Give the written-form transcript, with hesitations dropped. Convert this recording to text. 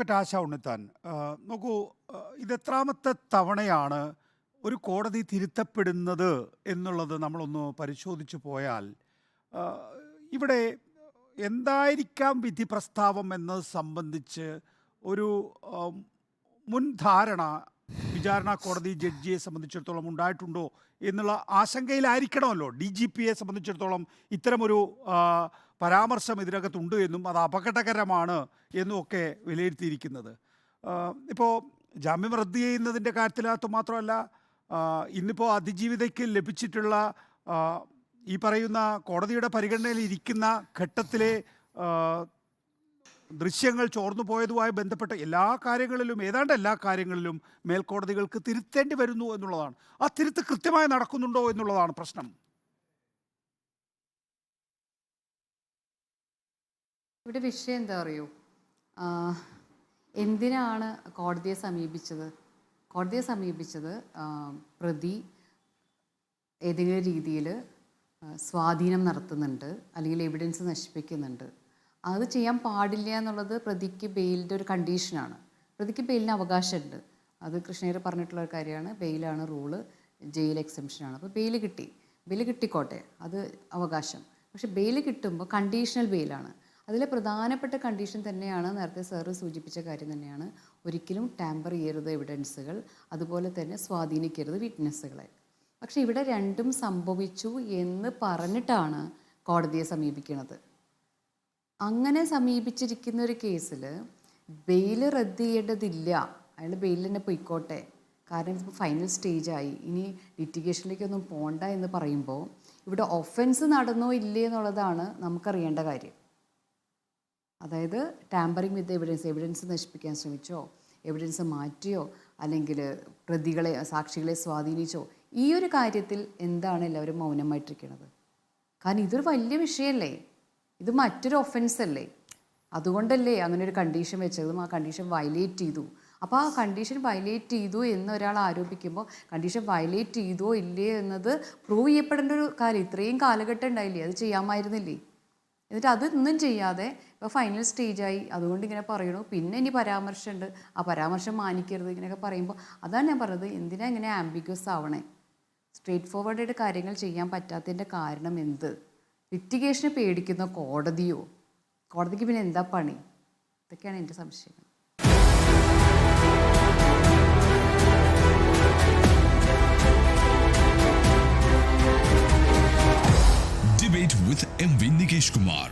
Advocate ആശ ഉണ്ണിത്താൻ, നോക്കൂ, ഇത് എത്രാമത്തെ തവണയാണ് ഒരു കോടതി തിരുത്തപ്പെടുന്നത് എന്നുള്ളത് നമ്മളൊന്ന് പരിശോധിച്ചു പോയാൽ ആ, ഇവിടെ എന്തായിരിക്കാം വിധി പ്രസ്താവം എന്നത് സംബന്ധിച്ച് ഒരു മുൻധാരണ വിചാരണ കോടതി ജഡ്ജിയെ സംബന്ധിച്ചിടത്തോളം ഉണ്ടായിട്ടുണ്ടോ എന്നുള്ള ആശങ്കയിലായിരിക്കണമല്ലോ. ഡി ജി പിയെ സംബന്ധിച്ചിടത്തോളം ഇത്തരമൊരു പരാമർശം ഇതിനകത്തുണ്ട് എന്നും അത് അപകടകരമാണ് എന്നും ഒക്കെ വിലയിരുത്തിയിരിക്കുന്നത്. ഇപ്പോൾ ജാമ്യം റദ്ദ് ചെയ്യുന്നതിൻ്റെ കാര്യത്തിനകത്ത് മാത്രമല്ല, ഇന്നിപ്പോൾ അതിജീവിതയ്ക്ക് ലഭിച്ചിട്ടുള്ള ഈ പറയുന്ന കോടതിയുടെ പരിഗണനയിൽ ഇരിക്കുന്ന ഘട്ടത്തിലെ ദൃശ്യങ്ങൾ ചോർന്നു പോയതുമായി ബന്ധപ്പെട്ട എല്ലാ കാര്യങ്ങളിലും, ഏതാണ്ട് എല്ലാ കാര്യങ്ങളിലും മേൽക്കോടതികൾക്ക് തിരുത്തേണ്ടി വരുന്നു എന്നുള്ളതാണ്. ആ തിരുത്ത് കൃത്യമായി നടക്കുന്നുണ്ടോ എന്നുള്ളതാണ് പ്രശ്നം. ഇവിടെ വിഷയം എന്താ അറിയോ, എന്തിനാണ് കോടതിയെ സമീപിച്ചത്? കോടതിയെ സമീപിച്ചത് പ്രതി ഏതെങ്കിലും രീതിയിൽ സ്വാധീനം നടത്തുന്നുണ്ട്, അല്ലെങ്കിൽ എവിഡൻസ് നശിപ്പിക്കുന്നുണ്ട്. അത് ചെയ്യാൻ പാടില്ല എന്നുള്ളത് പ്രതിക്ക് ബെയിലിൻ്റെ ഒരു കണ്ടീഷനാണ്. പ്രതിക്ക് ബെയിലിന് അവകാശമുണ്ട്. അത് കൃഷ്ണയ്യർ പറഞ്ഞിട്ടുള്ള ഒരു കാര്യമാണ്. ബെയിലാണ് റൂള്, ജയിൽ എക്സംഷനാണ്. അപ്പോൾ ബെയിൽ കിട്ടിക്കോട്ടെ, അത് അവകാശം. പക്ഷെ ബെയിൽ കിട്ടുമ്പോൾ കണ്ടീഷണൽ ബെയിലാണ്. അതിലെ പ്രധാനപ്പെട്ട കണ്ടീഷൻ തന്നെയാണ് നേരത്തെ സാറ് സൂചിപ്പിച്ച കാര്യം തന്നെയാണ്, ഒരിക്കലും ടാമ്പർ ചെയ്യരുത് എവിഡൻസുകൾ, അതുപോലെ തന്നെ സ്വാധീനിക്കരുത് വിറ്റ്നസ്സുകളെ. പക്ഷെ ഇവിടെ രണ്ടും സംഭവിച്ചു എന്ന് പറഞ്ഞിട്ടാണ് കോടതിയെ സമീപിക്കുന്നത്. അങ്ങനെ സമീപിച്ചിരിക്കുന്ന ഒരു കേസിൽ ബെയിൽ റദ്ദ് ചെയ്യേണ്ടതില്ല, അയാൾ ബെയിൽ തന്നെ പൊയ്ക്കോട്ടെ, കാരണം ഇതിപ്പോൾ ഫൈനൽ സ്റ്റേജായി, ഇനി ലിറ്റിഗേഷനിലേക്കൊന്നും പോണ്ട എന്ന് പറയുമ്പോൾ ഇവിടെ ഒഫൻസ് നടന്നോ ഇല്ലേ എന്നുള്ളതാണ് നമുക്കറിയേണ്ട കാര്യം. അതായത് ടാമ്പറിങ് വിത്ത് എവിഡൻസ് നശിപ്പിക്കാൻ ശ്രമിച്ചോ, എവിഡൻസ് മാറ്റിയോ, അല്ലെങ്കിൽ സാക്ഷികളെ സ്വാധീനിച്ചോ, ഈ ഒരു കാര്യത്തിൽ എന്താണ് എല്ലാവരും മൗനമായിട്ടിരിക്കുന്നത്? കാരണം ഇതൊരു വലിയ വിഷയമല്ലേ, ഇത് മറ്റൊരു ഒഫൻസ് അല്ലേ. അതുകൊണ്ടല്ലേ അങ്ങനെ ഒരു കണ്ടീഷൻ വെച്ചതും ആ കണ്ടീഷൻ വയലേറ്റ് ചെയ്തു. അപ്പോൾ ആ കണ്ടീഷൻ വയലേറ്റ് ചെയ്തു എന്ന് ഒരാൾ ആരോപിക്കുമ്പോൾ കണ്ടീഷൻ വയലേറ്റ് ചെയ്തോ ഇല്ലേ എന്നത് പ്രൂവ് ചെയ്യപ്പെടേണ്ട ഒരു കാര്യം. ഇത്രയും കാലഘട്ടം ഉണ്ടായില്ലേ, അത് ചെയ്യാമായിരുന്നില്ലേ? എന്നിട്ട് അതൊന്നും ചെയ്യാതെ ഇപ്പോൾ ഫൈനൽ സ്റ്റേജായി, അതുകൊണ്ട് ഇങ്ങനെ പറയണു. പിന്നെ ഇനി പരാമർശമുണ്ട്, ആ പരാമർശം മാനിക്കരുത്, ഇങ്ങനെയൊക്കെ പറയുമ്പോൾ അതാണ് ഞാൻ പറഞ്ഞത്, എന്തിനാ ഇങ്ങനെ ആംബിഗ്വസ് ആവണേ? സ്ട്രേറ്റ് ഫോർവേഡായിട്ട് കാര്യങ്ങൾ ചെയ്യാൻ പറ്റാത്തതിൻ്റെ കാരണം എന്ത്? ലിറ്റിഗേഷനെ പേടിക്കുന്ന കോടതിയോ? കോടതിക്ക് പിന്നെ എന്താ പണി? ഇതൊക്കെയാണ് എൻ്റെ സംശയങ്ങൾ. Debate with M. V. Nikesh Kumar.